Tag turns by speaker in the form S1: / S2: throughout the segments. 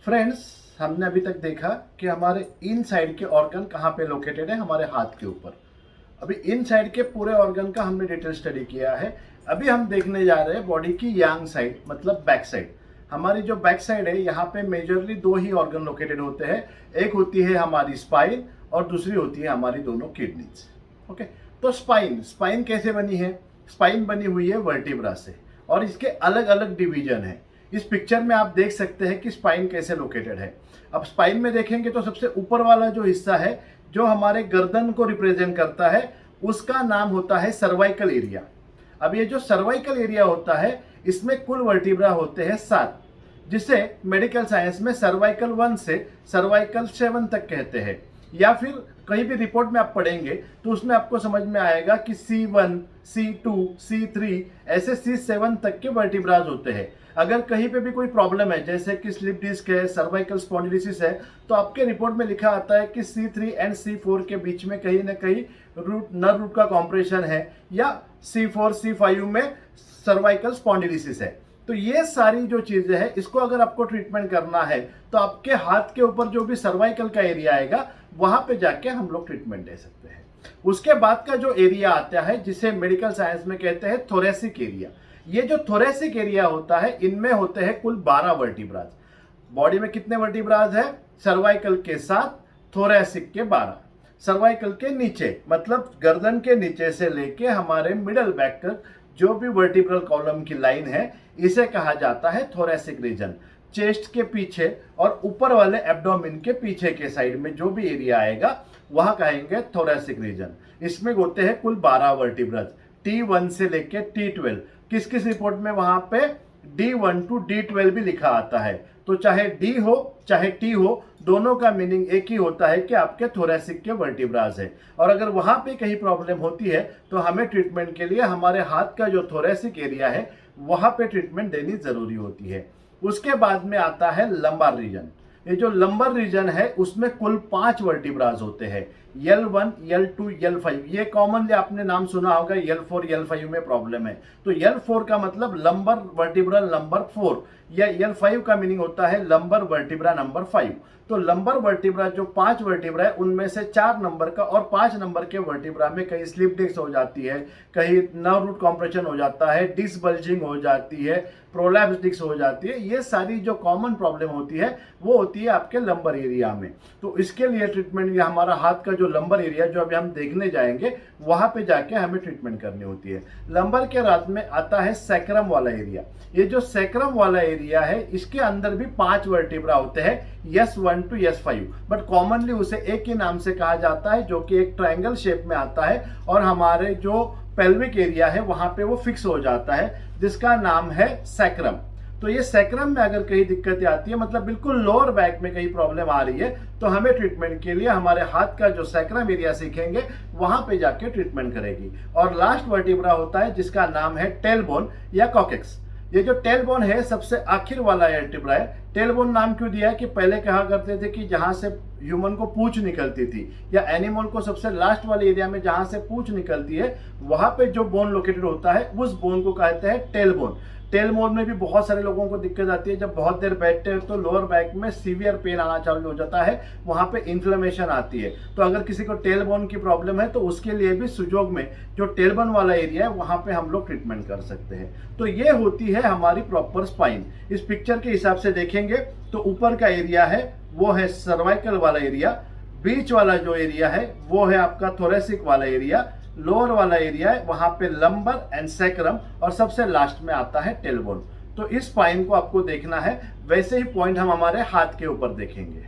S1: Friends, हमने अभी तक देखा कि हमारे इन साइड के ऑर्गन कहाँ पे लोकेटेड है, हमारे हाथ के ऊपर। अभी इन साइड के पूरे ऑर्गन का हमने डिटेल स्टडी किया है। अभी हम देखने जा रहे हैं बॉडी की यांग साइड, मतलब बैक साइड। हमारी जो बैक साइड है, यहाँ पे मेजरली दो ही ऑर्गन लोकेटेड होते हैं। एक होती है हमारी स्पाइन और दूसरी होती है हमारी दोनों किडनीज। ओके, तो स्पाइन स्पाइन कैसे बनी है? स्पाइन बनी हुई है वर्टिब्रा से, और इसके अलग अलग डिवीजन है। इस पिक्चर में आप देख सकते हैं कि स्पाइन कैसे लोकेटेड है। अब स्पाइन में देखेंगे तो सबसे ऊपर वाला जो हिस्सा है, जो हमारे गर्दन को रिप्रेजेंट करता है, उसका नाम होता है सर्वाइकल एरिया। अब ये जो सर्वाइकल एरिया होता है, इसमें कुल वर्टिब्रा होते हैं 7, जिसे मेडिकल साइंस में सर्वाइकल 1 से सर्वाइकल 7 तक कहते हैं। या फिर कहीं भी रिपोर्ट में आप पढ़ेंगे तो उसमें आपको समझ में आएगा कि C1, C2, C3 ऐसे C7 तक के वर्टिब्राज होते हैं। अगर कहीं पे भी कोई प्रॉब्लम है, जैसे कि स्लिप डिस्क है, सर्वाइकल स्पॉन्डिलोसिस है, तो आपके रिपोर्ट में लिखा आता है कि C3 एंड C4 के बीच में कहीं ना कहीं नर्व रूट का कॉम्प्रेशन है, या C4, C5 में सर्वाइकल स्पॉन्डिलोसिस है। तो ये सारी जो चीजें हैं, इसको अगर आपको ट्रीटमेंट करना है तो आपके हाथ के ऊपर जो भी सर्वाइकल का एरिया आएगा, वहां पे जाके हम लोग ट्रीटमेंट दे सकते हैं। उसके बाद का जो एरिया आता है, जिसे मेडिकल साइंस में कहते हैं थोरेसिक एरिया। ये जो थोरेसिक एरिया होता है, इनमें होते हैं कुल 12 वर्टिब्राज। बॉडी में कितने वर्टिब्राज है? सर्वाइकल के साथ थोरेसिक के 12। सर्वाइकल के नीचे, मतलब गर्दन के नीचे से लेके हमारे मिडल बैक तक जो भी वर्टिब्रल कॉलम की लाइन है, इसे कहा जाता है थोरेसिक रीजन। चेस्ट के पीछे और ऊपर वाले एब्डोमेन के पीछे के साइड में जो भी एरिया आएगा, वहां कहेंगे थोरेसिक रीजन। इसमें होते हैं कुल 12 वर्टिब्राज, T1 से लेके T12। किस किस रिपोर्ट में वहां पे D1 to D12 भी लिखा आता है। तो चाहे D हो चाहे T हो, दोनों का मीनिंग एक ही होता है कि आपके थोरेसिक के वर्टिब्राज है। और अगर वहां पे कहीं प्रॉब्लम होती है तो हमें ट्रीटमेंट के लिए हमारे हाथ का जो थोरेसिक एरिया है, वहां पे ट्रीटमेंट देनी जरूरी होती है। उसके बाद में आता है लंबार रीजन। ये जो लंबर रीजन है, उसमें कुल 5 वर्टिब्राज होते हैं, L1, L2, L5। ये कॉमनली आपने नाम सुना होगा, L4, L5 में प्रॉब्लम है। तो L4 का मतलब लंबर वर्टिब्रल नंबर 4, या L5 का मीनिंग होता है लंबर वर्टिब्रा नंबर 5। तो लंबर वर्टिब्रा जो 5 वर्टिब्रा है, उनमें से 4 नंबर का और 5 नंबर के वर्टिब्रा में कहीं स्लिप डिस्क हो जाती है, कहीं नर्व रूट कॉम्प्रेशन हो जाता है, डिस्क बल्जिंग हो जाती है, प्रोलैप्स डिस्क हो जाती है। ये सारी जो कॉमन प्रॉब्लम होती है, वो होती है आपके लंबर एरिया में। तो इसके लिए ट्रीटमेंट, या हमारा हाथ का जो लंबर एरिया जो अभी हम देखने जाएंगे, वहां पे जाके हमें ट्रीटमेंट करनी होती है। लंबर के रात में आता है सैक्रम वाला एरिया। ये जो सैक्रम वाला एरिया है, इसके अंदर भी 5 वर्टिब्रा होते हैं, S1 to S5। But commonly उसे एक ही नाम से कहा जाता है, जो कि एक ट्रायंगल शेप में आता है, और हमारे जो पेल्विक एरिया है वहां पे वो फिक्स हो जाता है, जिसका नाम है सैक्रम। तो ये सैक्रम में अगर कहीं दिक्कतें आती है, मतलब बिल्कुल लोअर बैक में कहीं प्रॉब्लम आ रही है, तो हमें ट्रीटमेंट के लिए हमारे हाथ का जो सैक्रम एरिया सीखेंगे, वहां पे जाके ट्रीटमेंट करेगी। और लास्ट वर्टिब्रा होता है, जिसका नाम है टेलबोन या कॉकेक्स। ये जो टेलबोन है, सबसे आखिर वाला वर्टिब्रा है। टेलबोन नाम क्यों दिया है? कि पहले कहा करते थे कि जहां से ह्यूमन को पूंछ निकलती थी, या एनिमल को सबसे लास्ट वाले एरिया में जहां से पूंछ निकलती है, वहां पे जो बोन लोकेटेड होता है, उस बोन को कहते हैं टेलबोन। टेलबोन में भी बहुत सारे लोगों को दिक्कत आती है। जब बहुत देर बैठते हैं तो लोअर बैक में सीवियर पेन आना चालू हो जाता है, वहां पे इन्फ्लेमेशन आती है। तो अगर किसी को टेलबोन की प्रॉब्लम है, तो उसके लिए भी सुजोग में जो टेलबोन वाला एरिया है, वहां पे हम लोग ट्रीटमेंट कर सकते हैं। तो ये होती है हमारी प्रॉपर स्पाइन। इस पिक्चर के हिसाब से देखेंगे तो ऊपर का एरिया है वो है सर्वाइकल वाला एरिया, बीच वाला जो एरिया है वो है आपका थोरेसिक वाला एरिया, लोअर वाला एरिया है वहां पे लंबर एंड सैक्रम, और सबसे लास्ट में आता है टेलबोन। तो इस स्पाइन को आपको देखना है। वैसे ही पॉइंट हम हमारे हाथ के ऊपर देखेंगे।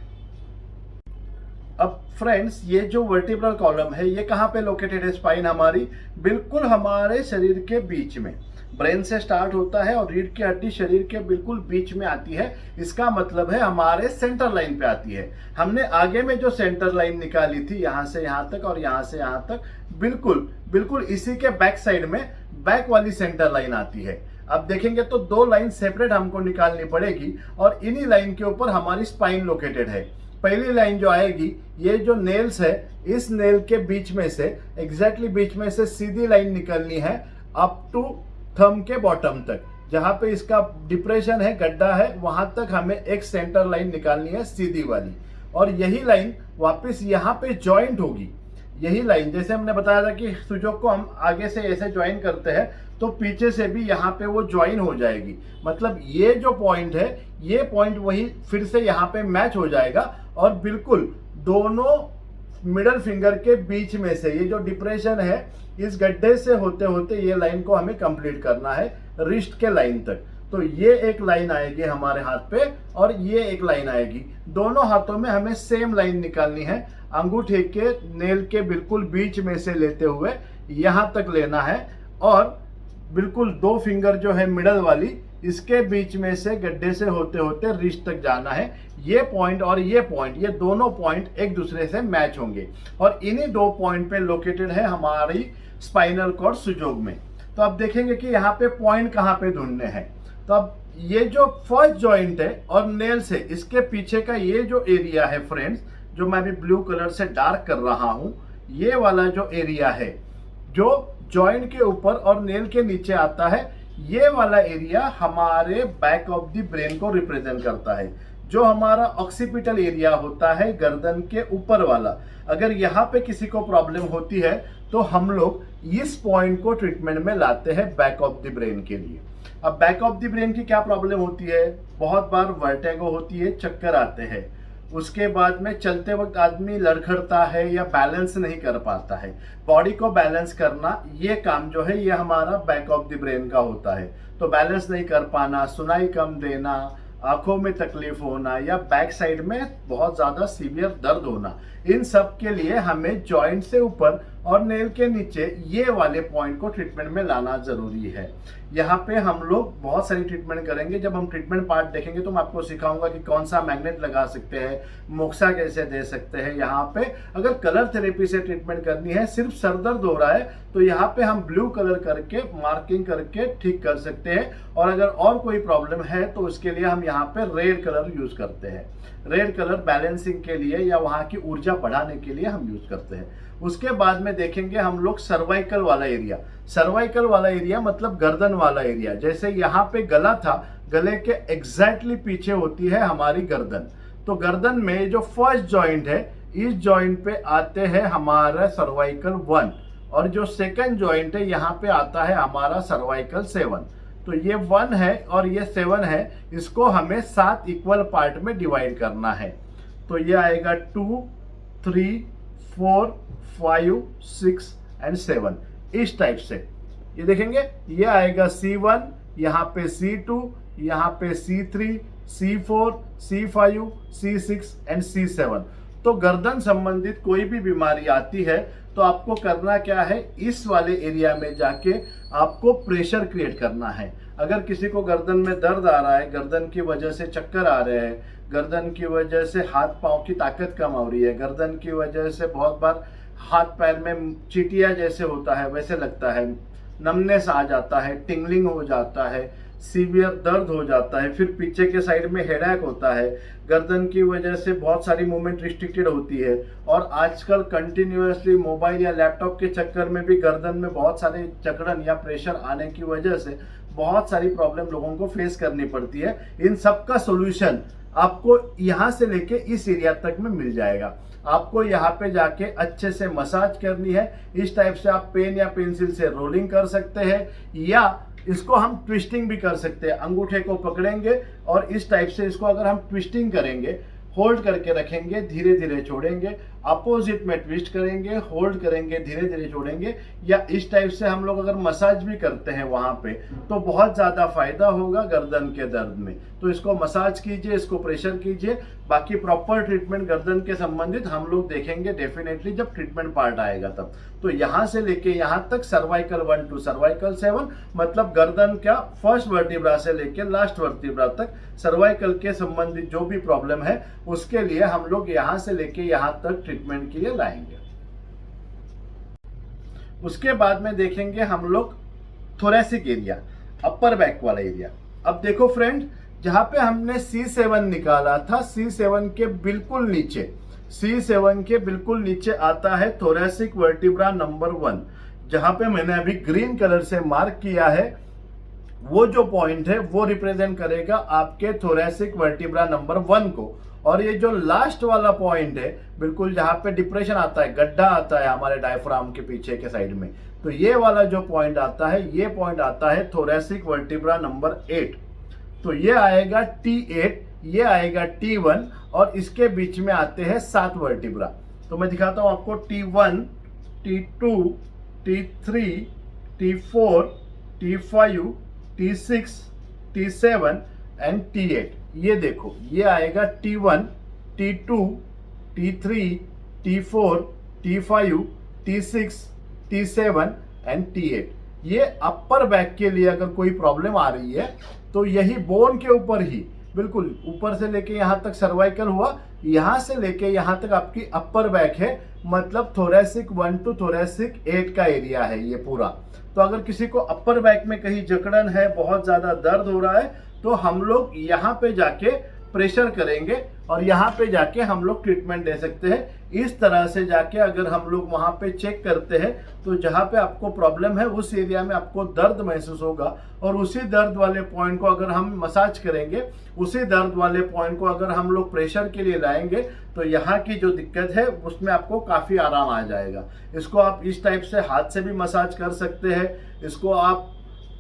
S1: अब फ्रेंड्स, ये जो वर्टिब्रल कॉलम है, ये कहां पे लोकेटेड है? स्पाइन हमारी बिल्कुल हमारे शरीर के बीच में, ब्रेन से स्टार्ट होता है और रीढ़ की हड्डी शरीर के बिल्कुल बीच में आती है। इसका मतलब है हमारे सेंटर लाइन पे आती है। हमने आगे में जो सेंटर लाइन निकाली थी, यहां से यहां तक और यहां से यहां तक, बिल्कुल बिल्कुल इसी के बैक साइड में बैक वाली सेंटर लाइन आती है। अब देखेंगे तो 2 लाइन सेपरेट हमको निकालनी पड़ेगी, और इन्हीं लाइन के ऊपर हमारी स्पाइन लोकेटेड है। पहली लाइन जो आएगी, ये जो नेल्स है, इस नेल के बीच में से, एग्जैक्टली बीच में से सीधी लाइन निकलनी है अप टू थंब के बॉटम तक। जहां पे इसका डिप्रेशन है, गड्ढा है, वहां तक हमें एक सेंटर लाइन निकालनी है सीधी वाली, और यही लाइन वापस यहाँ पे ज्वाइंट होगी। यही लाइन जैसे हमने बताया था कि सुजोग को हम आगे से ऐसे ज्वाइन करते हैं तो पीछे से भी यहाँ पे वो ज्वाइन हो जाएगी। मतलब ये जो पॉइंट है, ये पॉइंट वही फिर से यहाँ पे मैच हो जाएगा, और बिल्कुल दोनों मिडल फिंगर के बीच में से ये जो डिप्रेशन है, इस गड्ढे से होते होते ये लाइन को हमें कंप्लीट करना है रिस्ट के लाइन तक। तो ये एक लाइन आएगी हमारे हाथ पे, और ये एक लाइन आएगी। दोनों हाथों में हमें सेम लाइन निकालनी है, अंगूठे के नेल के बिल्कुल बीच में से लेते हुए यहां तक लेना है, और बिल्कुल दो फिंगर जो है मिडल वाली, इसके बीच में से गड्ढे से होते होते रिस्ट तक जाना है। ये पॉइंट और ये पॉइंट, ये दोनों पॉइंट एक दूसरे से मैच होंगे, और इन्हीं दो पॉइंट पे लोकेटेड है हमारी स्पाइनल कॉर्ड सुजोग में। तो अब देखेंगे कि यहाँ पे पॉइंट कहाँ पे ढूंढने हैं। तो अब ये जो फर्स्ट जॉइंट है और नेल से इसके पीछे का ये जो एरिया है फ्रेंड्स, जो मैं अभी ब्लू कलर से डार्क कर रहा हूं, ये वाला जो एरिया है जो जॉइंट के ऊपर और नेल के नीचे आता है, ये वाला एरिया हमारे बैक ऑफ द ब्रेन को रिप्रेजेंट करता है। जो हमारा ऑक्सीपिटल एरिया होता है गर्दन के ऊपर वाला, अगर यहाँ पे किसी को प्रॉब्लम होती है तो हम लोग इस पॉइंट को ट्रीटमेंट में लाते हैं बैक ऑफ द ब्रेन के लिए। अब बैक ऑफ द ब्रेन की क्या प्रॉब्लम होती है? बहुत बार वर्टिगो होती है, चक्कर आते हैं, उसके बाद में चलते वक्त आदमी लड़खड़ता है या बैलेंस नहीं कर पाता है। बॉडी को बैलेंस करना, ये काम जो है ये हमारा बैक ऑफ द ब्रेन का होता है। तो बैलेंस नहीं कर पाना, सुनाई कम देना, आंखों में तकलीफ होना, या बैक साइड में बहुत ज्यादा सीवियर दर्द होना, इन सब के लिए हमें जॉइंट से ऊपर और नेल के नीचे ये वाले पॉइंट को ट्रीटमेंट में लाना जरूरी है। यहाँ पे हम लोग बहुत सारी ट्रीटमेंट करेंगे। जब हम ट्रीटमेंट पार्ट देखेंगे तो मैं आपको सिखाऊंगा कि कौन सा मैग्नेट लगा सकते हैं, मोक्सा कैसे दे सकते हैं। यहाँ पे अगर कलर थेरेपी से ट्रीटमेंट करनी है, सिर्फ सर दर्द हो रहा है, तो यहाँ पे हम ब्लू कलर करके मार्किंग करके ठीक कर सकते हैं। और अगर और कोई प्रॉब्लम है तो उसके लिए हम यहाँ पे रेड कलर यूज करते हैं। रेड कलर बैलेंसिंग के लिए या वहाँ की ऊर्जा बढ़ाने के लिए हम यूज करते हैं। उसके बाद में देखेंगे हम लोग सर्वाइकल वाला एरिया। सर्वाइकल वाला एरिया मतलब गर्दन वाला एरिया। जैसे यहाँ पे गला था, गले के एग्जैक्टली पीछे होती है हमारी गर्दन। तो गर्दन में जो फर्स्ट जॉइंट है, इस जॉइंट पे आते हैं हमारा सर्वाइकल 1, और जो सेकंड जॉइंट है यहाँ पे आता है हमारा सर्वाइकल 7। तो ये 1 है और ये 7 है, इसको हमें 7 इक्वल पार्ट में डिवाइड करना है। तो ये आएगा 2, 3, 4, 5, 6 एंड 7, इस टाइप से। ये देखेंगे, ये आएगा C1, यहाँ पे C2, यहाँ पे C3, C4, C5, C6 and C7। तो गर्दन संबंधित कोई भी बीमारी आती है तो आपको करना क्या है, इस वाले एरिया में जाके आपको प्रेशर क्रिएट करना है। अगर किसी को गर्दन में दर्द आ रहा है, गर्दन की वजह से चक्कर आ रहे हैं, गर्दन की वजह से हाथ पांव की ताकत कम हो रही है, गर्दन की वजह से बहुत बार हाथ पैर में चीटिया जैसे होता है वैसे लगता है, नमनेस आ जाता है, टिंगलिंग हो जाता है, सीवियर दर्द हो जाता है, फिर पीछे के साइड में हेडेक होता है, गर्दन की वजह से बहुत सारी मूवमेंट रिस्ट्रिक्टेड होती है, और आजकल कंटिन्यूअसली मोबाइल या लैपटॉप के चक्कर में भी गर्दन में बहुत सारे जकड़न या प्रेशर आने की वजह से बहुत सारी प्रॉब्लम लोगों को फेस करनी पड़ती है। इन सब का सोल्यूशन आपको यहाँ से लेके इस एरिया तक में मिल जाएगा। आपको यहाँ पे जाके अच्छे से मसाज करनी है। इस टाइप से आप पेन या पेंसिल से रोलिंग कर सकते हैं, या इसको हम ट्विस्टिंग भी कर सकते हैं। अंगूठे को पकड़ेंगे और इस टाइप से इसको अगर हम ट्विस्टिंग करेंगे, होल्ड करके रखेंगे, धीरे धीरे छोड़ेंगे, अपोजिट में ट्विस्ट करेंगे, होल्ड करेंगे, धीरे धीरे छोड़ेंगे, या इस टाइप से हम लोग अगर मसाज भी करते हैं वहां पे तो बहुत ज्यादा फायदा होगा गर्दन के दर्द में। तो इसको मसाज कीजिए, इसको प्रेशर कीजिए। बाकी प्रॉपर ट्रीटमेंट गर्दन के संबंधित हम लोग देखेंगे डेफिनेटली जब ट्रीटमेंट पार्ट आएगा तब। तो यहाँ से लेके यहाँ तक सर्वाइकल 1 to सर्वाइकल 7, मतलब गर्दन का फर्स्ट वर्टिब्रा से लेके लास्ट वर्टिब्रा तक सर्वाइकल के संबंधित जो भी प्रॉब्लम है उसके लिए हम लोग यहाँ से लेके यहाँ तक ट्रीटमेंट के लिए लाएंगे। उसके बाद में देखेंगे हम लोग थोरेसिक एरिया, अपर बैक वाला एरिया। अब देखो फ्रेंड, जहां पे हमने C7 निकाला था, C7 के बिल्कुल नीचे, C7 के बिल्कुल नीचे आता है थोरेसिक वर्टिब्रा नंबर 1, जहां पे मैंने अभी ग्रीन कलर से मार्क किया है। वो जो पॉइंट है वो रिप्रेजेंट करेगा आपके थोरेसिक वर्टिब्रा नंबर 1 को। और ये जो लास्ट वाला पॉइंट है, बिल्कुल जहां पे डिप्रेशन आता है, गड्ढा आता है हमारे डायफ्राम के पीछे के साइड में, तो ये वाला जो पॉइंट आता है, ये पॉइंट आता है थोरेसिक वर्टिब्रा नंबर 8। तो ये आएगा T8, ये आएगा T1, और इसके बीच में आते हैं 7 वर्टिब्रा। तो मैं दिखाता हूं आपको T1, T2, T3, T4, T5, T6, T7 and T8। ये देखो, ये आएगा T1, T2, T3, T4, T5, T6, T7 and T8। ये अपर बैक के लिए अगर कोई प्रॉब्लम आ रही है तो यही बोन के ऊपर ही, बिल्कुल ऊपर से लेके यहाँ तक सर्वाइकल हुआ, यहाँ से लेके यहाँ तक आपकी अपर बैक है, मतलब थोरेसिक 1 टू थोरेसिक 8 का एरिया है ये पूरा। तो अगर किसी को अपर बैक में कहीं जकड़न है, बहुत ज़्यादा दर्द हो रहा है, तो हम लोग यहाँ पे जाके प्रेशर करेंगे और यहाँ पे जाके हम लोग ट्रीटमेंट दे सकते हैं। इस तरह से जाके अगर हम लोग वहाँ पे चेक करते हैं तो जहाँ पे आपको प्रॉब्लम है उस एरिया में आपको दर्द महसूस होगा, और उसी दर्द वाले पॉइंट को अगर हम मसाज करेंगे, उसी दर्द वाले पॉइंट को अगर हम लोग प्रेशर के लिए लाएंगे, तो यहाँ की जो दिक्कत है उसमें आपको काफ़ी आराम आ जाएगा। इसको आप इस टाइप से हाथ से भी मसाज कर सकते हैं, इसको आप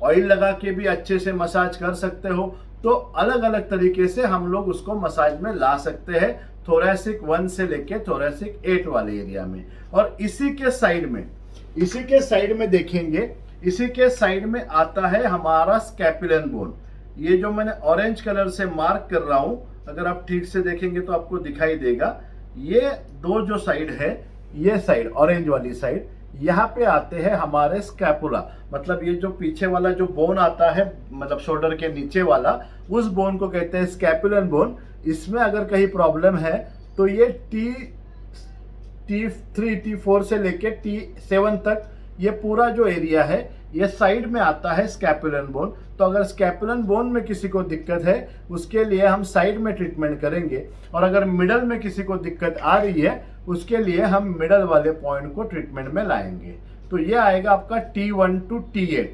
S1: ऑयल लगा के भी अच्छे से मसाज कर सकते हो। तो अलग अलग तरीके से हम लोग उसको मसाज में ला सकते हैं, थोरेसिक 1 से लेके थोरेसिक 8 वाले एरिया में। और इसी के साइड में देखेंगे, इसी के साइड में आता है हमारा स्कैपुलन बोन। ये जो मैंने ऑरेंज कलर से मार्क कर रहा हूं, अगर आप ठीक से देखेंगे तो आपको दिखाई देगा, ये दो जो साइड है, ये साइड ऑरेंज वाली साइड, यहाँ पे आते हैं हमारे स्कैपुला, मतलब ये जो पीछे वाला जो बोन आता है, मतलब शोल्डर के नीचे वाला, उस बोन को कहते हैं स्कैपुलन बोन। इसमें अगर कहीं प्रॉब्लम है तो ये T3, T4 से लेके T7 तक ये पूरा जो एरिया है, ये साइड में आता है स्कैपुलन बोन। तो अगर स्कैपुलन बोन में किसी को दिक्कत है, उसके लिए हम साइड में ट्रीटमेंट करेंगे, और अगर मिडल में किसी को दिक्कत आ रही है, उसके लिए हम मिडल वाले पॉइंट को ट्रीटमेंट में लाएंगे। तो ये आएगा आपका T1 to T8,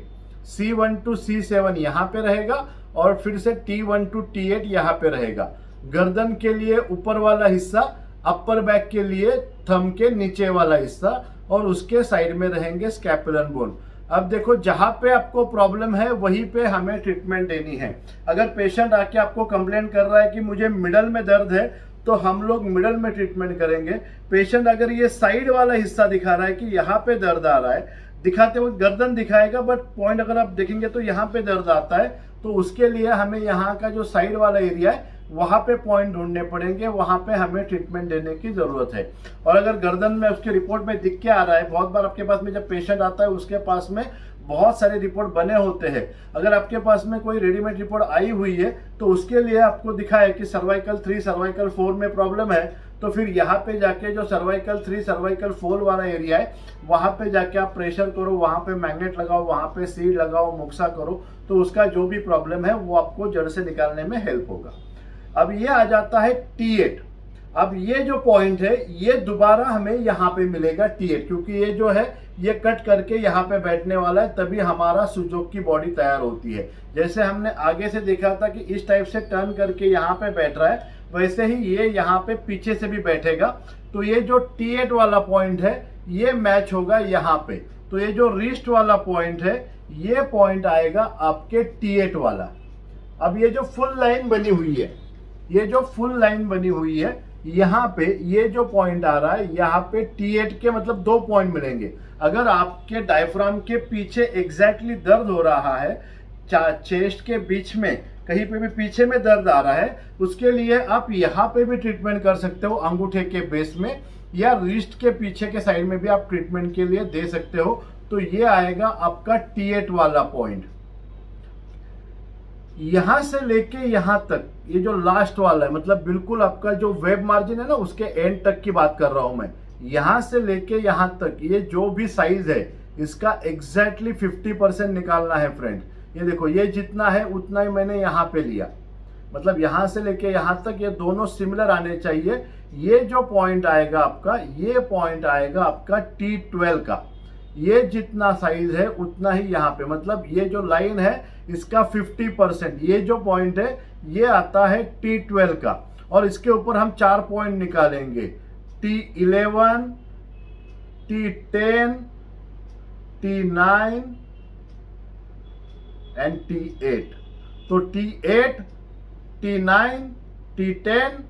S1: C1 to C7 यहाँ पे रहेगा, और फिर से T1 टू T8 यहाँ पे रहेगा। गर्दन के लिए ऊपर वाला हिस्सा, अपर बैक के लिए थंब के नीचे वाला हिस्सा, और उसके साइड में रहेंगे स्कैपुलन बोन। अब देखो, जहां पे आपको प्रॉब्लम है वहीं पे हमें ट्रीटमेंट देनी है। अगर पेशेंट आके आपको कंप्लेन कर रहा है कि मुझे मिडल में दर्द है, तो हम लोग मिडल में ट्रीटमेंट करेंगे। पेशेंट अगर ये साइड वाला हिस्सा दिखा रहा है कि यहाँ पे दर्द आ रहा है, दिखाते वक्त गर्दन दिखाएगा, बट पॉइंट अगर आप देखेंगे तो यहाँ पे दर्द आता है, तो उसके लिए हमें यहाँ का जो साइड वाला एरिया है वहाँ पे पॉइंट ढूंढने पड़ेंगे, वहाँ पे हमें ट्रीटमेंट देने की जरूरत है। और अगर गर्दन में उसकी रिपोर्ट में दिख के आ रहा है, बहुत बार आपके पास में जब पेशेंट आता है उसके पास में बहुत सारे रिपोर्ट बने होते हैं, अगर आपके पास में कोई रेडीमेड रिपोर्ट आई हुई है तो उसके लिए आपको दिखा है कि सर्वाइकल 3, सर्वाइकल 4 में प्रॉब्लम है, तो फिर यहाँ पे जाके जो सर्वाइकल 3, सर्वाइकल 4 वाला एरिया है, वहाँ पे जाके आप प्रेशर करो, वहाँ पे मैग्नेट लगाओ, वहाँ पे सीड लगाओ, मुक्सा करो, तो उसका जो भी प्रॉब्लम है वो आपको जड़ से निकालने में हेल्प होगा। अब ये आ जाता है T8। अब ये जो पॉइंट है ये दोबारा हमें यहाँ पे मिलेगा T8, क्योंकि ये जो है ये कट करके यहाँ पे बैठने वाला है, तभी हमारा सुजोक की बॉडी तैयार होती है। जैसे हमने आगे से देखा था कि इस टाइप से टर्न करके यहाँ पे बैठ रहा है, वैसे ही ये यहाँ पे पीछे से भी बैठेगा। तो ये जो T8 वाला पॉइंट है ये मैच होगा यहाँ पे। तो ये जो रिस्ट वाला पॉइंट है, ये पॉइंट आएगा आपके T8 वाला। अब ये जो फुल लाइन बनी हुई है, ये जो फुल लाइन बनी हुई है, यहाँ पे ये जो पॉइंट आ रहा है, यहाँ पे T8 के मतलब 2 पॉइंट मिलेंगे। अगर आपके डायफ्राम के पीछे एग्जैक्टली दर्द हो रहा है, चेस्ट के बीच में कहीं पे भी पीछे में दर्द आ रहा है, उसके लिए आप यहाँ पे भी ट्रीटमेंट कर सकते हो, अंगूठे के बेस में, या रिस्ट के पीछे के साइड में भी आप ट्रीटमेंट के लिए दे सकते हो। तो ये आएगा आपका T8 वाला पॉइंट। यहां से लेके यहां तक ये जो लास्ट वाला है, मतलब बिल्कुल आपका जो वेब मार्जिन है ना, उसके एंड तक की बात कर रहा हूं मैं। यहां से लेके यहां तक ये जो भी साइज है, इसका एग्जैक्टली 50% निकालना है फ्रेंड। ये देखो, ये जितना है उतना ही मैंने यहाँ पे लिया, मतलब यहां से लेके यहां तक ये दोनों सिमिलर आने चाहिए। ये जो पॉइंट आएगा आपका, ये पॉइंट आएगा आपका T12 का। ये जितना साइज है उतना ही यहाँ पे, मतलब ये जो लाइन है इसका 50%, ये जो पॉइंट है ये आता है T12 का, और इसके ऊपर हम 4 पॉइंट निकालेंगे, T11, T10, T9 and T8। तो T8, T9, T10,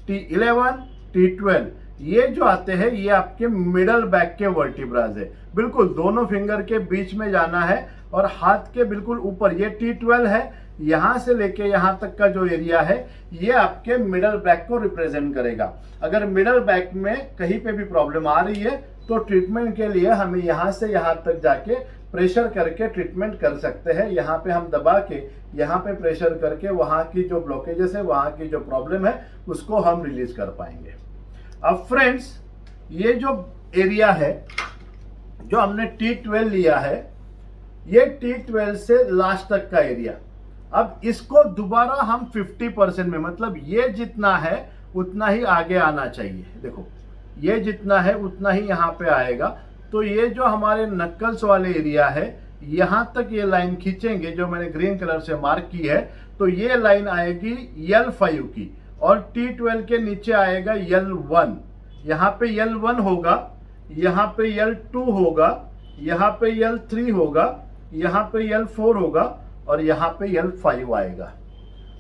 S1: T11, T12 ये जो आते हैं ये आपके मिडल बैक के वर्टिब्राज है, बिल्कुल दोनों फिंगर के बीच में जाना है और हाथ के बिल्कुल ऊपर। ये T12 है, यहां से लेके यहां तक का जो एरिया है ये आपके मिडल बैक को रिप्रेजेंट करेगा। अगर मिडल बैक में कहीं पे भी प्रॉब्लम आ रही है तो ट्रीटमेंट के लिए हमें यहां से यहां तक जाके प्रेशर करके ट्रीटमेंट कर सकते हैं। यहाँ पे हम दबा के यहाँ पे प्रेशर करके वहां की जो ब्लॉकेजेस है, वहां की जो प्रॉब्लम है उसको हम रिलीज कर पाएंगे। अब फ्रेंड्स, ये जो एरिया है जो हमने T12 लिया है, ये T12 से लास्ट तक का एरिया, अब इसको दोबारा हम 50% में, मतलब ये जितना है उतना ही आगे आना चाहिए। देखो ये जितना है उतना ही यहाँ पे आएगा। तो ये जो हमारे नक्कल्स वाले एरिया है यहाँ तक ये लाइन खींचेंगे जो मैंने ग्रीन कलर से मार्क की है, तो ये लाइन आएगी L5 की, और T12 के नीचे आएगा L1। यहाँ पे L1 होगा, यहाँ पे L2 होगा, यहाँ पे L3 होगा, यहाँ पे L4 होगा और यहाँ पे L5 आएगा।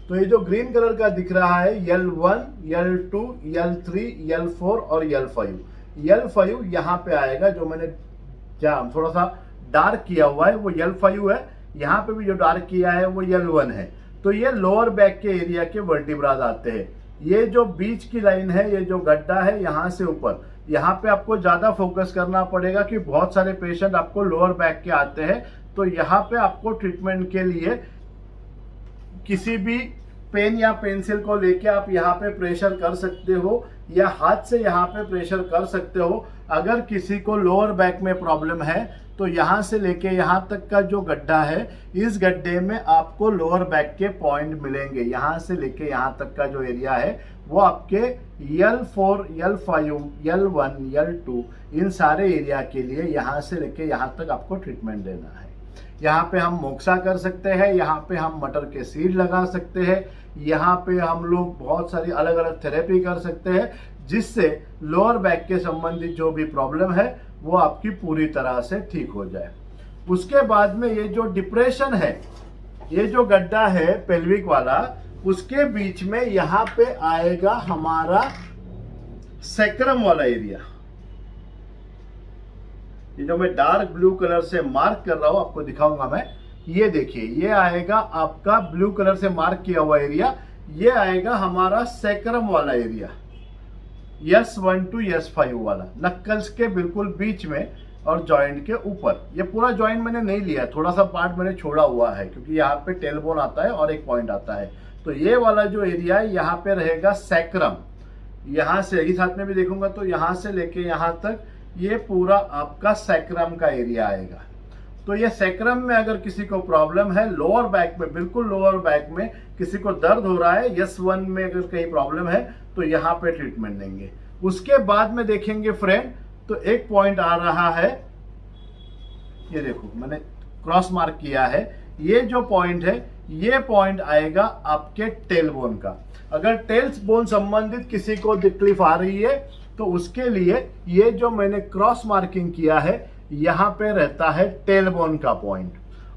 S1: तो ये जो ग्रीन कलर का दिख रहा है L1, L2, L3, L4 और L5, L5 यहाँ पे आएगा। जो मैंने जहाँ थोड़ा सा डार्क किया हुआ है वो L5 है, यहाँ पे भी जो डार्क किया है वो L1 है। तो ये लोअर बैक के एरिया के वर्टिब्राज आते हैं। ये जो बीच की लाइन है, ये जो गड्ढा है यहाँ से ऊपर, यहाँ पे आपको ज़्यादा फोकस करना पड़ेगा कि बहुत सारे पेशेंट आपको लोअर बैक के आते हैं। तो यहाँ पे आपको ट्रीटमेंट के लिए किसी भी पेन या पेंसिल को लेके आप यहाँ पे प्रेशर कर सकते हो या हाथ से यहाँ पे प्रेशर कर सकते हो। अगर किसी को लोअर बैक में प्रॉब्लम है तो यहाँ से लेके यहाँ तक का जो गड्ढा है, इस गड्ढे में आपको लोअर बैक के पॉइंट मिलेंगे। यहाँ से लेके यहाँ तक का जो एरिया है वो आपके L4, L5, L1, L2 इन सारे एरिया के लिए यहाँ से लेके यहाँ तक आपको ट्रीटमेंट देना है। यहाँ पे हम मोक्सा कर सकते हैं, यहाँ पे हम मटर के सीड लगा सकते हैं, यहाँ पे हम लोग बहुत सारी अलग अलग थेरेपी कर सकते हैं जिससे लोअर बैक के संबंधित जो भी प्रॉब्लम है वो आपकी पूरी तरह से ठीक हो जाए। उसके बाद में ये जो डिप्रेशन है, ये जो गड्ढा है पेल्विक वाला, उसके बीच में यहाँ पे आएगा हमारा सैक्रम वाला एरिया। ये जो मैं डार्क ब्लू कलर से मार्क कर रहा हूं आपको दिखाऊंगा मैं, ये देखिए ये आएगा आपका ब्लू कलर से मार्क किया हुआ एरिया, ये आएगा हमारा सैक्रम वाला एरिया, S1 to S5 वाला, नक्कल्स के बिल्कुल बीच में और जॉइंट के ऊपर। ये पूरा जॉइंट मैंने नहीं लिया, थोड़ा सा पार्ट मैंने छोड़ा हुआ है क्योंकि यहाँ पे टेलबोन आता है और एक पॉइंट आता है। तो ये वाला जो एरिया है यहाँ पे रहेगा सैक्रम। यहाँ से इस हाथ में भी देखूंगा तो यहाँ से लेके यहाँ तक ये पूरा आपका सैक्रम का एरिया आएगा। तो ये सैक्रम में अगर किसी को प्रॉब्लम है, लोअर बैक में, बिल्कुल लोअर बैक में किसी को दर्द हो रहा है, S1 में अगर कहीं प्रॉब्लम है तो यहाँ पे ट्रीटमेंट देंगे। उसके बाद में देखेंगे फ्रेंड, तो एक पॉइंट आ रहा है, ये देखो मैंने क्रॉस मार्क किया है, ये जो पॉइंट है ये पॉइंट आएगा आपके टेल बोन का। अगर टेल बोन संबंधित किसी को तकलीफ आ रही है तो उसके लिए ये जो मैंने क्रॉस मार्किंग किया है यहाँ पे रहता है टेल बोन का पॉइंट।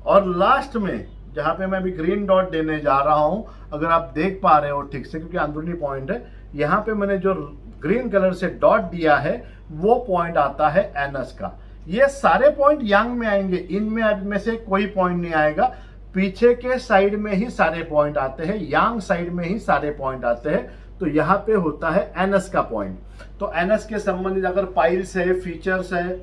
S1: और लास्ट में जहाँ पे मैं अभी ग्रीन डॉट देने जा रहा हूँ, अगर आप देख पा रहे हो ठीक से क्योंकि अंदरूनी पॉइंट है, यहाँ पे मैंने जो ग्रीन कलर से डॉट दिया है वो पॉइंट आता है एनस का। ये सारे पॉइंट यांग में आएंगे, इनमें से कोई पॉइंट नहीं आएगा, पीछे के साइड में ही सारे पॉइंट आते हैं, यांग साइड में ही सारे पॉइंट आते हैं। तो यहाँ पे होता है एनस का पॉइंट। तो एनस के संबंधित अगर पाइल्स है, फीचर्स है,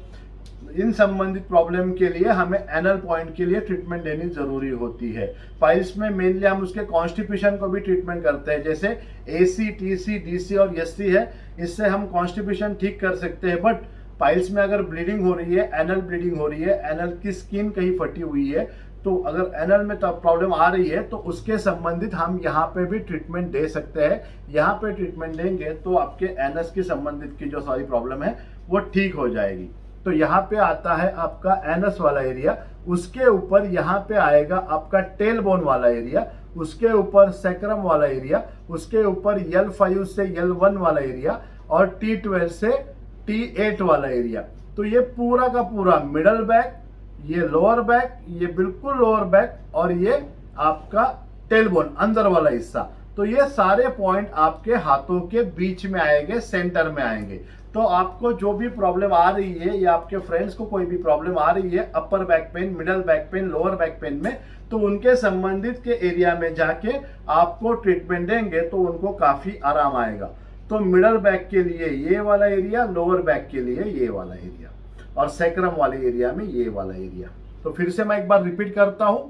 S1: इन संबंधित प्रॉब्लम के लिए हमें एनल पॉइंट के लिए ट्रीटमेंट देनी जरूरी होती है। पाइल्स में मेनली हम उसके कॉन्स्टिपेशन को भी ट्रीटमेंट करते हैं, जैसे AC, TC, DC और SC है, इससे हम कॉन्स्टिपेशन ठीक कर सकते हैं। बट पाइल्स में अगर ब्लीडिंग हो रही है, एनल ब्लीडिंग हो रही है, एनल की स्किन कहीं फटी हुई है, तो अगर एनल में प्रॉब्लम आ रही है तो उसके संबंधित हम यहाँ पे भी ट्रीटमेंट दे सकते हैं। यहाँ पे ट्रीटमेंट देंगे तो आपके एनस की संबंधित की जो सारी प्रॉब्लम है वो ठीक हो जाएगी। तो यहाँ पे आता है आपका एनस वाला एरिया, उसके ऊपर यहाँ पे आएगा आपका टेल बोन वाला एरिया, उसके ऊपर सैक्रम वाला एरिया, उसके ऊपर L5 से L1 वाला एरिया और T12 से T8 वाला एरिया। तो ये पूरा का पूरा मिडल बैक, ये लोअर बैक, ये बिल्कुल लोअर बैक और ये आपका टेल बोन अंदर वाला हिस्सा। तो ये सारे पॉइंट आपके हाथों के बीच में आएंगे, सेंटर में आएंगे। तो आपको जो भी प्रॉब्लम आ रही है या आपके फ्रेंड्स को कोई भी प्रॉब्लम आ रही है upper back pain, middle back pain, lower back pain में, तो उनके संबंधित के एरिया में जाके आपको ट्रीटमेंट देंगे तो उनको काफी आराम आएगा। तो मिडल बैक के लिए ये वाला एरिया, लोअर बैक के लिए ये वाला एरिया और सैक्रम वाले एरिया में ये वाला एरिया। तो फिर से मैं एक बार रिपीट करता हूं,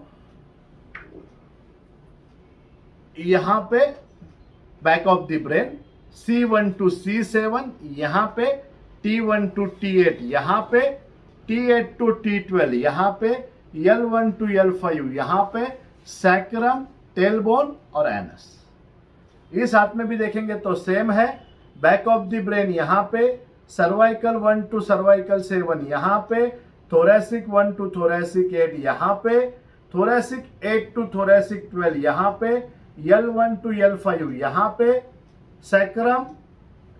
S1: यहां पे back of the brain C1 to C7, यहां पे T1 to T8, यहां पे T8 to T12, यहां पे L1 to L5, यहां पे सैक्रम, टेलबोन और एनस। इस हाथ में भी देखेंगे तो सेम है। बैक ऑफ द ब्रेन यहां पे सर्वाइकल 1 to सर्वाइकल 7, यहां पे थोरेसिक 1 to थोरेसिक 8, यहां पे थोरेसिक 8 to थोरेसिक 12, यहां पे L1 to L5, यहां पे सैक्रम,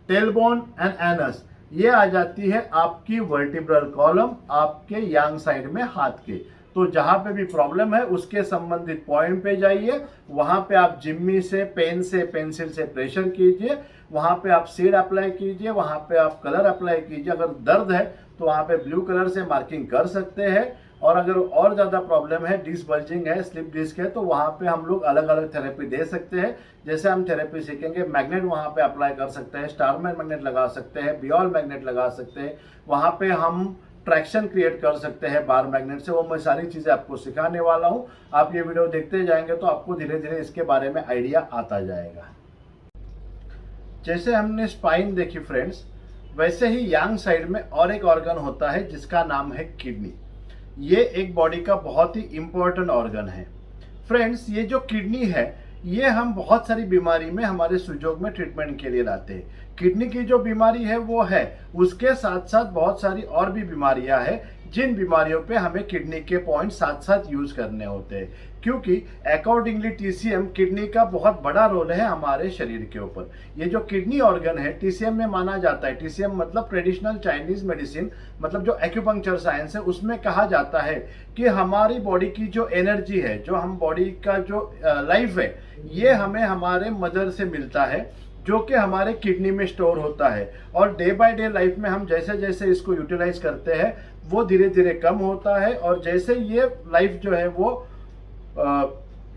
S1: टेलबोन एंड एनस। ये आ जाती है आपकी वर्टिब्रल कॉलम आपके यांग साइड में हाथ के। तो जहां पे भी प्रॉब्लम है उसके संबंधित पॉइंट पे जाइए, वहां पे आप जिम्मी से, पेन से, पेंसिल से प्रेशर कीजिए, वहां पे आप सीड अप्लाई कीजिए, वहां पे आप कलर अप्लाई कीजिए। अगर दर्द है तो वहां पे ब्लू कलर से मार्किंग कर सकते हैं, और अगर और ज़्यादा प्रॉब्लम है, डिस्क बल्जिंग है, स्लिप डिस्क है, तो वहाँ पे हम लोग अलग अलग थेरेपी दे सकते हैं। जैसे हम थेरेपी सीखेंगे, मैग्नेट वहाँ पे अप्लाई कर सकते हैं, स्टारमैन मैग्नेट लगा सकते हैं, बियॉल मैग्नेट लगा सकते हैं, वहाँ पे हम ट्रैक्शन क्रिएट कर सकते हैं बार मैग्नेट से। वो मैं सारी चीज़ें आपको सिखाने वाला हूँ। आप ये वीडियो देखते जाएंगे तो आपको धीरे धीरे इसके बारे में आइडिया आता जाएगा। जैसे हमने स्पाइन देखी फ्रेंड्स, वैसे ही यांग साइड में और एक ऑर्गन होता है जिसका नाम है किडनी। ये एक बॉडी का बहुत ही इंपॉर्टेंट ऑर्गन है फ्रेंड्स। ये जो किडनी है, ये हम बहुत सारी बीमारी में हमारे सुजोग में ट्रीटमेंट के लिए लाते हैं। किडनी की जो बीमारी है वो है, उसके साथ साथ बहुत सारी और भी बीमारियां हैं जिन बीमारियों पे हमें किडनी के पॉइंट साथ साथ यूज करने होते हैं, क्योंकि अकॉर्डिंगली टीसीएम किडनी का बहुत बड़ा रोल है हमारे शरीर के ऊपर। ये जो किडनी ऑर्गन है टीसीएम में माना जाता है, टीसीएम मतलब ट्रेडिशनल चाइनीज मेडिसिन, मतलब जो एक्यूपंक्चर साइंस है, उसमें कहा जाता है कि हमारी बॉडी की जो एनर्जी है, जो हम बॉडी का जो लाइफ है, ये हमें हमारे मदर से मिलता है, जो कि हमारे किडनी में स्टोर होता है। और डे बाय डे लाइफ में हम जैसे जैसे इसको यूटिलाइज करते हैं वो धीरे धीरे कम होता है, और जैसे ये लाइफ जो है वो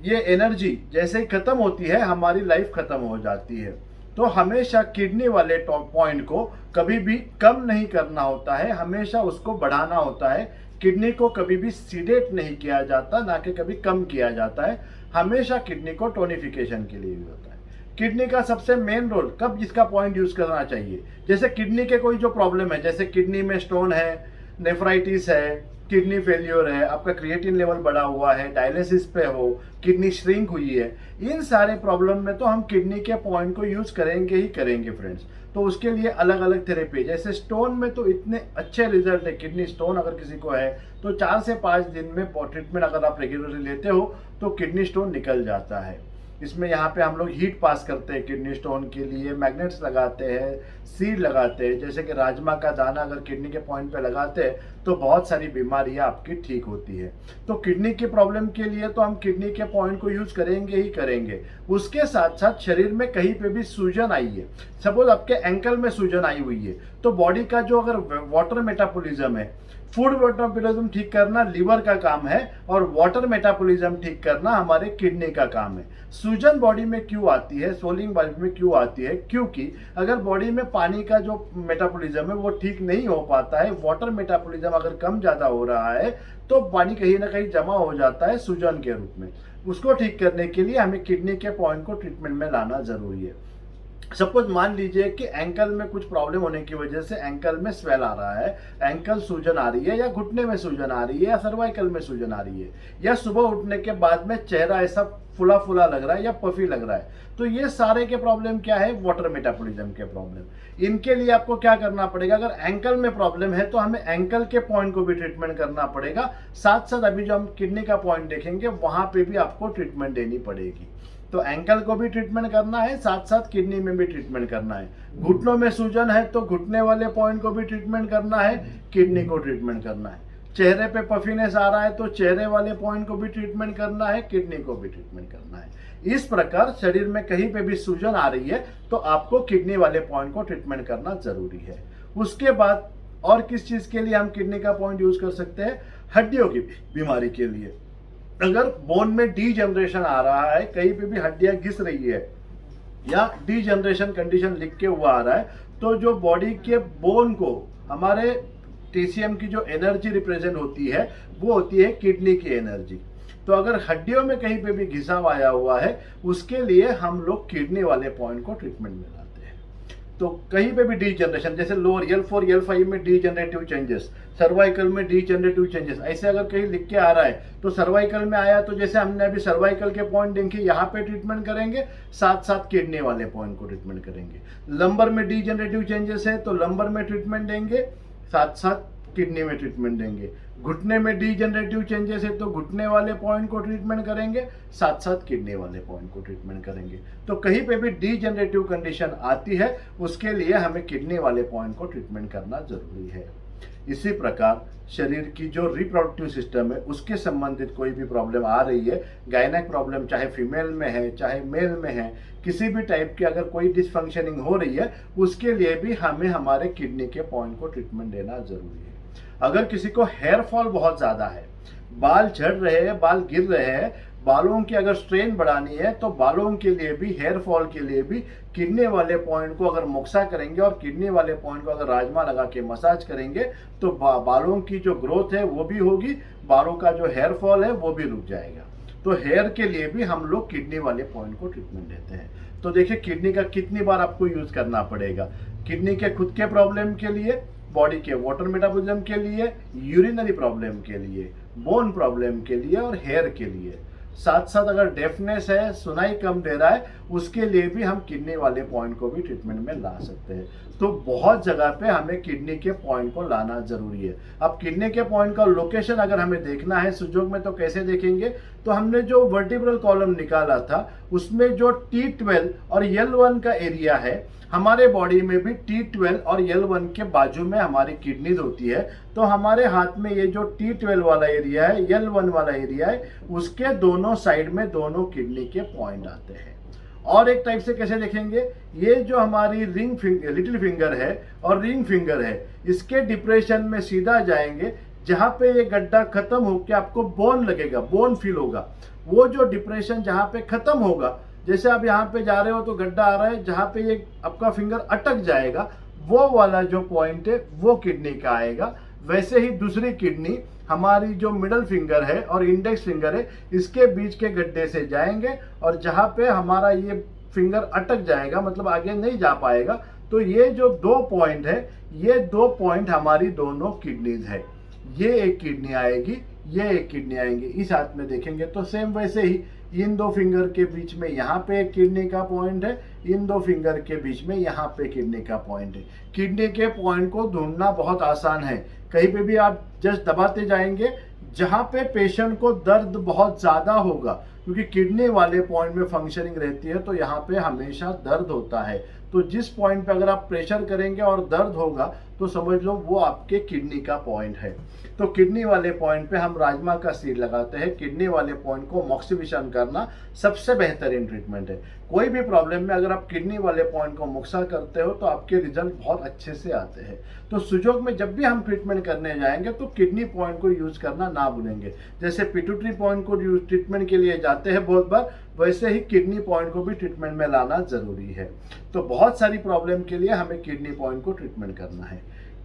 S1: ये एनर्जी जैसे ही खत्म होती है, हमारी लाइफ खत्म हो जाती है। तो हमेशा किडनी वाले पॉइंट को कभी भी कम नहीं करना होता है, हमेशा उसको बढ़ाना होता है। किडनी को कभी भी सीडेट नहीं किया जाता, ना कि कभी कम किया जाता है। हमेशा किडनी को टोनिफिकेशन के लिए भी होता है। किडनी का सबसे मेन रोल कब जिसका पॉइंट यूज करना चाहिए, जैसे किडनी के कोई जो प्रॉब्लम है, जैसे किडनी में स्टोन है, नेफ्राइटिस है, किडनी फेल्योर है, आपका क्रिएटिन लेवल बढ़ा हुआ है, डायलिसिस पे हो, किडनी श्रिंक हुई है, इन सारे प्रॉब्लम में तो हम किडनी के पॉइंट को यूज करेंगे ही करेंगे फ्रेंड्स। तो उसके लिए अलग अलग थेरेपी, जैसे स्टोन में तो इतने अच्छे रिजल्ट है। किडनी स्टोन अगर किसी को है तो 4 से 5 दिन में ट्रीटमेंट अगर आप रेगुलरली लेते हो तो किडनी स्टोन निकल जाता है। इसमें यहाँ पे हम लोग हीट पास करते हैं किडनी स्टोन के लिए, मैग्नेट्स लगाते हैं, सीड लगाते हैं, जैसे कि राजमा का दाना अगर किडनी के पॉइंट पे लगाते हैं तो बहुत सारी बीमारियां आपकी ठीक होती है। तो किडनी की प्रॉब्लम के लिए तो हम किडनी के पॉइंट को यूज करेंगे ही करेंगे। उसके साथ साथ शरीर में कहीं पे भी सूजन आई है, सपोज आपके एंकल में सूजन आई हुई है, तो बॉडी का जो अगर वाटर मेटाबॉलिज्म है, फूड मेटाबॉलिज्म ठीक करना लीवर का काम है, और वाटर मेटाबॉलिज्म ठीक करना हमारे किडनी का काम है। सूजन बॉडी में क्यों आती है, सोलिंग बॉडी में क्यों आती है, क्योंकि अगर बॉडी में पानी का जो मेटाबॉलिज्म है वो ठीक नहीं हो पाता है, वाटर मेटाबॉलिज्म अगर कम ज़्यादा हो रहा है तो पानी कहीं ना कहीं जमा हो जाता है सूजन के रूप में। उसको ठीक करने के लिए हमें किडनी के पॉइंट को ट्रीटमेंट में लाना जरूरी है। सपोज मान लीजिए कि एंकल में कुछ प्रॉब्लम होने की वजह से एंकल में स्वेल आ रहा है, एंकल सूजन आ रही है, या घुटने में सूजन आ रही है, या सर्वाइकल में सूजन आ रही है, या सुबह उठने के बाद में चेहरा ऐसा फुला फुला लग रहा है या पफी लग रहा है, तो ये सारे के प्रॉब्लम क्या है? वाटर मेटाबॉलिज्म के प्रॉब्लम। इनके लिए आपको क्या करना पड़ेगा? अगर एंकल में प्रॉब्लम है तो हमें एंकल के पॉइंट को भी ट्रीटमेंट करना पड़ेगा, साथ साथ अभी जो हम किडनी का पॉइंट देखेंगे वहां पे भी आपको ट्रीटमेंट देनी पड़ेगी। तो एंकल को भी ट्रीटमेंट करना है, साथ साथ किडनी में भी ट्रीटमेंट करना है। घुटनों में सूजन है तो घुटने वाले पॉइंट को भी ट्रीटमेंट करना है, किडनी को ट्रीटमेंट करना है। चेहरे पे पफीनेस आ रहा है तो चेहरे वाले पॉइंट को भी ट्रीटमेंट करना है, किडनी को भी ट्रीटमेंट करना है। इस प्रकार शरीर में कहीं पे भी सूजन आ रही है तो आपको किडनी वाले पॉइंट को ट्रीटमेंट करना जरूरी है। उसके बाद और किस चीज के लिए हम किडनी का पॉइंट यूज कर सकते हैं? हड्डियों की बीमारी के लिए। अगर बोन में डी जनरेशन आ रहा है, कहीं पे भी हड्डियां घिस रही है या डी जनरेशन कंडीशन लिख के हुआ आ रहा है, तो जो बॉडी के बोन को हमारे टीसीएम की जो एनर्जी रिप्रेजेंट होती है वो होती है किडनी की एनर्जी। तो अगर हड्डियों में कहीं पे भी घिसाव आया हुआ है उसके लिए हम लोग किडनी वाले पॉइंट को ट्रीटमेंट में लाते हैं। तो कहीं पे भी डी जनरेशन, जैसे लोअर L4 L5 में डी जनरेटिव चेंजेस, सर्वाइकल में डी जनरेटिव चेंजेस, ऐसे अगर कहीं लिख के आ रहा है तो सर्वाइकल में आया तो जैसे हमने अभी सर्वाइकल के पॉइंट देखे यहाँ पे ट्रीटमेंट करेंगे, साथ साथ किडनी वाले पॉइंट को ट्रीटमेंट करेंगे। लंबर में डी जनरेटिव चेंजेस है तो लंबर में ट्रीटमेंट देंगे, साथ साथ किडनी में ट्रीटमेंट देंगे। घुटने में डी जनरेटिव चेंजेस है तो घुटने वाले पॉइंट को ट्रीटमेंट करेंगे, साथ साथ किडनी वाले पॉइंट को ट्रीटमेंट करेंगे। तो कहीं पे भी डी जनरेटिव कंडीशन आती है उसके लिए हमें किडनी वाले पॉइंट को ट्रीटमेंट करना जरूरी है। इसी प्रकार शरीर की जो रिप्रोडक्टिव सिस्टम है उसके संबंधित कोई भी प्रॉब्लम आ रही है, गायनेक प्रॉब्लम चाहे फीमेल में है चाहे मेल में है, किसी भी टाइप की अगर कोई डिसफंक्शनिंग हो रही है उसके लिए भी हमें हमारे किडनी के पॉइंट को ट्रीटमेंट देना जरूरी है। अगर किसी को हेयर फॉल बहुत ज्यादा है, बाल झड़ रहे हैं, बाल गिर रहे हैं, बालों की अगर स्ट्रेन बढ़ानी है तो बालों के लिए भी, हेयर फॉल के लिए भी किडनी वाले पॉइंट को अगर मोक्सा करेंगे और किडनी वाले पॉइंट को अगर राजमा लगा के मसाज करेंगे तो बालों की जो ग्रोथ है वो भी होगी, बालों का जो हेयर फॉल है वो भी रुक जाएगा। तो हेयर के लिए भी हम लोग किडनी वाले पॉइंट को ट्रीटमेंट देते हैं। तो देखिए किडनी का कितनी बार आपको यूज करना पड़ेगा। किडनी के खुद के प्रॉब्लम के लिए, बॉडी के वाटर मेटाबॉलिज्म के लिए, यूरिनरी प्रॉब्लम के लिए, बोन प्रॉब्लम के लिए और हेयर के लिए। साथ साथ अगर डेफनेस है, सुनाई कम दे रहा है, उसके लिए भी हम किडनी वाले पॉइंट को भी ट्रीटमेंट में ला सकते हैं। तो बहुत जगह पे हमें किडनी के पॉइंट को लाना जरूरी है। अब किडनी के पॉइंट का लोकेशन अगर हमें देखना है सुजोग में तो कैसे देखेंगे? तो हमने जो वर्टिब्रल कॉलम निकाला था उसमें जो T12 और L1 का एरिया है, हमारे बॉडी में भी T12 और L1 के बाजू में हमारी किडनीज होती है। तो हमारे हाथ में ये जो T12 वाला एरिया है, L1 वाला एरिया है, उसके दोनों साइड में दोनों किडनी के पॉइंट आते हैं। और एक टाइप से कैसे देखेंगे? ये जो हमारी लिटिल फिंगर है और रिंग फिंगर है, इसके डिप्रेशन में सीधा जाएंगे, जहां पे ये गड्ढा खत्म होकर आपको बोन लगेगा, बोन फील होगा। वो जो डिप्रेशन जहां पे खत्म होगा, जैसे आप यहाँ पे जा रहे हो तो गड्ढा आ रहा है, जहां पे ये आपका फिंगर अटक जाएगा, वो वाला जो पॉइंट है वो किडनी का आएगा। वैसे ही दूसरी किडनी हमारी जो मिडल फिंगर है और इंडेक्स फिंगर है, इसके बीच के गड्ढे से जाएंगे और जहां पे हमारा ये फिंगर अटक जाएगा, मतलब आगे नहीं जा पाएगा, तो ये जो दो पॉइंट है, ये दो पॉइंट हमारी दोनों किडनीज है। ये एक किडनी आएगी, ये एक किडनी आएंगे। इस हाथ में देखेंगे तो सेम वैसे ही इन दो फिंगर के बीच में यहाँ पे एक किडनी का पॉइंट है, इन दो फिंगर के बीच में यहाँ पे किडनी का पॉइंट है। किडनी के पॉइंट को ढूंढना बहुत आसान है। कहीं पे भी आप जस्ट दबाते जाएंगे, जहां पे पेशेंट को दर्द बहुत ज्यादा होगा, क्योंकि किडनी वाले पॉइंट में फंक्शनिंग रहती है तो यहाँ पे हमेशा दर्द होता है। तो जिस पॉइंट पे अगर आप प्रेशर करेंगे और दर्द होगा तो समझ लो वो आपके किडनी का पॉइंट है। तो किडनी वाले पॉइंट पे हम राजमा का सीड लगाते हैं। किडनी वाले पॉइंट को मॉक्सिफिकेशन करना सबसे बेहतरीन ट्रीटमेंट है। कोई भी प्रॉब्लम में अगर आप किडनी वाले पॉइंट को मुक्सा करते हो तो आपके रिजल्ट बहुत अच्छे से आते हैं। तो सुजोग में जब भी हम ट्रीटमेंट करने जाएंगे तो किडनी पॉइंट को यूज करना ना भूलेंगे। जैसे पिट्यूटरी पॉइंट को ट्रीटमेंट के लिए जाते हैं बहुत बार, वैसे ही किडनी पॉइंट को भी ट्रीटमेंट में लाना जरूरी है। तो बहुत सारी प्रॉब्लम के लिए हमें किडनी पॉइंट को ट्रीटमेंट करना है।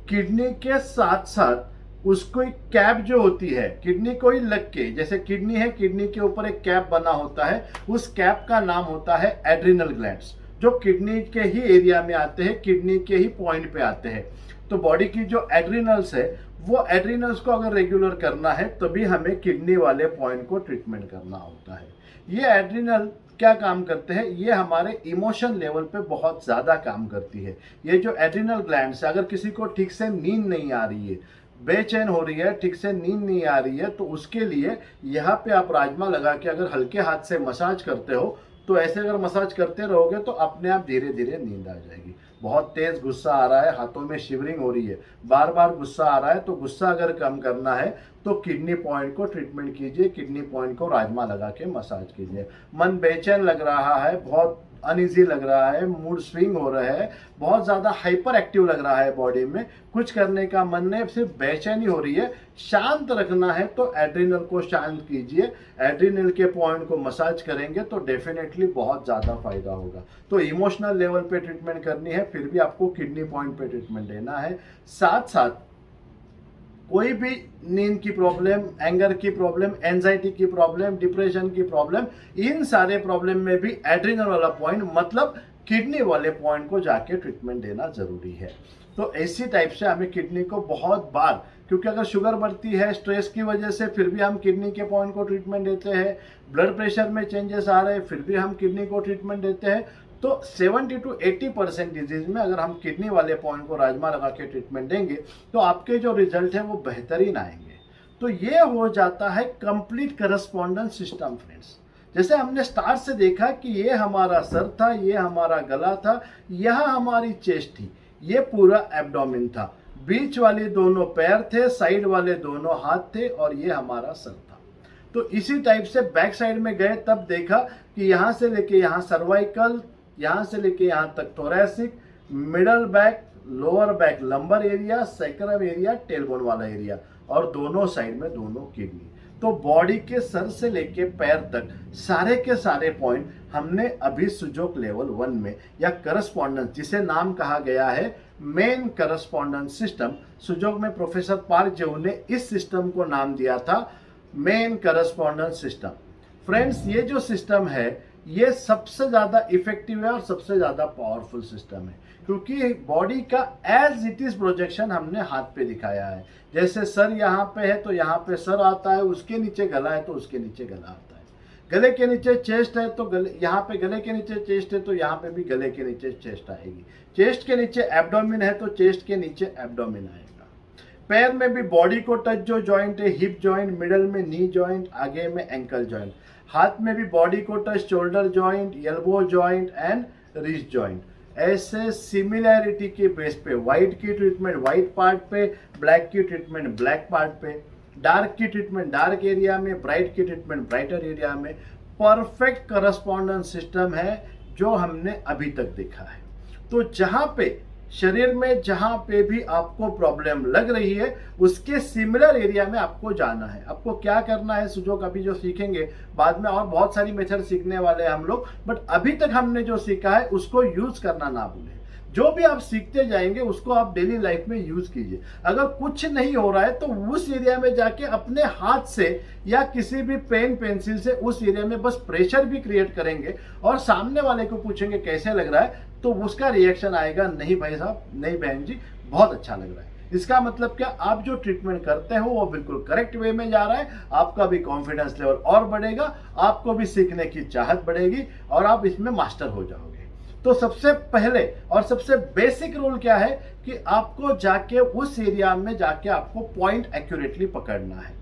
S1: किडनी के साथ साथ उसको एक कैप जो होती है, किडनी को ही लग के, जैसे किडनी है, किडनी के ऊपर एक कैप बना होता है, उस कैप का नाम होता है एड्रिनल ग्लैंड्स। जो किडनी के ही एरिया में आते हैं, किडनी के ही पॉइंट पे आते हैं। तो बॉडी की जो एड्रिनल्स है, वो एड्रिनल्स को अगर रेगुलर करना है तभी हमें किडनी वाले पॉइंट को ट्रीटमेंट करना होता है। ये एड्रिनल क्या काम करते हैं, ये हमारे इमोशन लेवल पे बहुत ज़्यादा काम करती है। ये जो एड्रिनल ग्लैंड्स है, अगर किसी को ठीक से नींद नहीं आ रही है, बेचैन हो रही है, ठीक से नींद नहीं आ रही है, तो उसके लिए यहाँ पे आप राजमा लगा के अगर हल्के हाथ से मसाज करते हो, तो ऐसे अगर मसाज करते रहोगे तो अपने आप धीरे धीरे नींद आ जाएगी। बहुत तेज गुस्सा आ रहा है, हाथों में शिवरिंग हो रही है, बार बार गुस्सा आ रहा है, तो गुस्सा अगर कम करना है तो किडनी पॉइंट को ट्रीटमेंट कीजिए, किडनी पॉइंट को राजमा लगा के मसाज कीजिए। मन बेचैन लग रहा है, बहुत अनईजी लग रहा है, मूड स्विंग हो रहा है, बहुत ज़्यादा हाइपर एक्टिव लग रहा है बॉडी में, कुछ करने का मन नहीं, सिर्फ बेचैनी हो रही है, शांत रखना है तो एड्रिनल को शांत कीजिए। एड्रिनल के पॉइंट को मसाज करेंगे तो डेफिनेटली बहुत ज़्यादा फायदा होगा। तो इमोशनल लेवल पे ट्रीटमेंट करनी है, फिर भी आपको किडनी पॉइंट पे ट्रीटमेंट देना है। साथ साथ कोई भी नींद की प्रॉब्लम, एंगर की प्रॉब्लम, एंजाइटी की प्रॉब्लम, डिप्रेशन की प्रॉब्लम, इन सारे प्रॉब्लम में भी एड्रिनल वाला पॉइंट मतलब किडनी वाले पॉइंट को जाके ट्रीटमेंट देना जरूरी है। तो ऐसी टाइप से हमें किडनी को बहुत बार, क्योंकि अगर शुगर बढ़ती है स्ट्रेस की वजह से, फिर भी हम किडनी के पॉइंट को ट्रीटमेंट देते हैं। ब्लड प्रेशर में चेंजेस आ रहे हैं, फिर भी हम किडनी को ट्रीटमेंट देते हैं। तो 70 to 80% डिजीज में अगर हम किडनी वाले पॉइंट को राजमा लगा के ट्रीटमेंट देंगे तो आपके जो रिजल्ट है वो बेहतरीन आएंगे। तो ये हो जाता है कंप्लीट करस्पॉन्डेंस सिस्टम फ्रेंड्स। जैसे हमने स्टार्ट से देखा कि ये हमारा सर था, ये हमारा गला था, यहाँ हमारी चेस्ट थी, ये पूरा एब्डोमेन था, बीच वाले दोनों पैर थे, साइड वाले दोनों हाथ थे और ये हमारा सर था। तो इसी टाइप से बैक साइड में गए तब देखा कि यहाँ से लेके यहाँ सर्वाइकल, यहाँ से लेके यहाँ तक thoracic, middle back, lower back, lumbar area, sacrum area, tailbone वाला एरिया और दोनों साइड में दोनों किडनी। तो बॉडी के सर से लेके पैर तक सारे के सारे पॉइंट हमने अभी सुजोग लेवल 1 में या करस्पॉन्डेंस, जिसे नाम कहा गया है मेन करस्पॉन्डेंस सिस्टम, सुजोग में प्रोफेसर पार्क जेऊ ने इस सिस्टम को नाम दिया था मेन करस्पॉन्डेंस सिस्टम। फ्रेंड्स, ये जो सिस्टम है ये सबसे ज़्यादा इफेक्टिव है और सबसे ज़्यादा पावरफुल सिस्टम है, क्योंकि बॉडी का एज इट इज़ प्रोजेक्शन हमने हाथ पे दिखाया है। जैसे सर यहाँ पे है तो यहाँ पे सर आता है, उसके नीचे गला है तो उसके नीचे गला आता है, गले के नीचे चेस्ट है तो गले, यहाँ पे गले के नीचे चेस्ट है तो यहाँ पे भी गले के नीचे चेस्ट आएगी, चेस्ट के नीचे एब्डोमेन है तो चेस्ट के नीचे एब्डोमेन आएगा। पैर में भी बॉडी को टच जो जॉइंट है, हिप जॉइंट, मिडल में नी जॉइंट, आगे में एंकल जॉइंट। हाथ में भी बॉडी को touch shoulder joint, elbow joint and wrist joint. ऐसे सिमिलैरिटी के बेस पे व्हाइट की ट्रीटमेंट व्हाइट पार्ट पे, ब्लैक की ट्रीटमेंट ब्लैक पार्ट पे, डार्क की ट्रीटमेंट डार्क एरिया में, ब्राइट की ट्रीटमेंट ब्राइटर एरिया में। परफेक्ट करस्पॉन्डेंस सिस्टम है जो हमने अभी तक देखा है। तो जहाँ पे शरीर में जहाँ पे भी आपको प्रॉब्लम लग रही है उसके सिमिलर एरिया में आपको जाना है। आपको क्या करना है, सुजोग अभी जो सीखेंगे, बाद में और बहुत सारी मेथड सीखने वाले हैं हम लोग, बट अभी तक हमने जो सीखा है उसको यूज करना ना भूलें। जो भी आप सीखते जाएंगे उसको आप डेली लाइफ में यूज कीजिए। अगर कुछ नहीं हो रहा है तो उस एरिया में जाके अपने हाथ से या किसी भी पेन पेंसिल से उस एरिया में बस प्रेशर भी क्रिएट करेंगे और सामने वाले को पूछेंगे कैसे लग रहा है, तो उसका रिएक्शन आएगा, नहीं भाई साहब, नहीं बहन जी, बहुत अच्छा लग रहा है। इसका मतलब क्या, आप जो ट्रीटमेंट करते हो वो बिल्कुल करेक्ट वे में जा रहा है, आपका भी कॉन्फिडेंस लेवल और बढ़ेगा, आपको भी सीखने की चाहत बढ़ेगी और आप इसमें मास्टर हो जाओगे। तो सबसे पहले और सबसे बेसिक रूल क्या है कि आपको जाके उस एरिया में जाके आपको पॉइंट एक्यूरेटली पकड़ना है।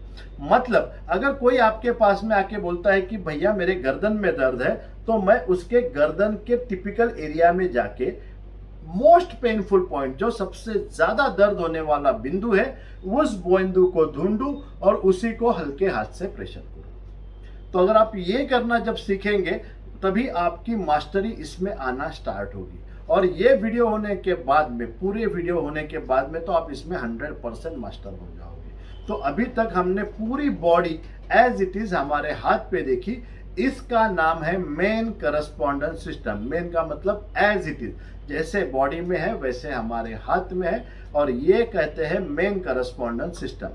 S1: मतलब अगर कोई आपके पास में आके बोलता है कि भैया मेरे गर्दन में दर्द है, तो मैं उसके गर्दन के टिपिकल एरिया में जाके मोस्ट पेनफुल पॉइंट, जो सबसे ज्यादा दर्द होने वाला बिंदु है, उस बिंदु को ढूंढूं और उसी को हल्के हाथ से प्रेशर करूं। तो अगर आप ये करना जब सीखेंगे तभी आपकी मास्टरी इसमें आना स्टार्ट होगी। और ये वीडियो होने के बाद में, पूरे वीडियो होने के बाद में, तो आप इसमें 100% मास्टर हो जाओगे। तो अभी तक हमने पूरी बॉडी एज इट इज हमारे हाथ पे देखी, इसका नाम है मेन करस्पॉन्डेंस सिस्टम। मेन का मतलब एज इट इज, जैसे बॉडी में है वैसे हमारे हाथ में है, और ये कहते हैं मेन करस्पॉन्डेंस सिस्टम।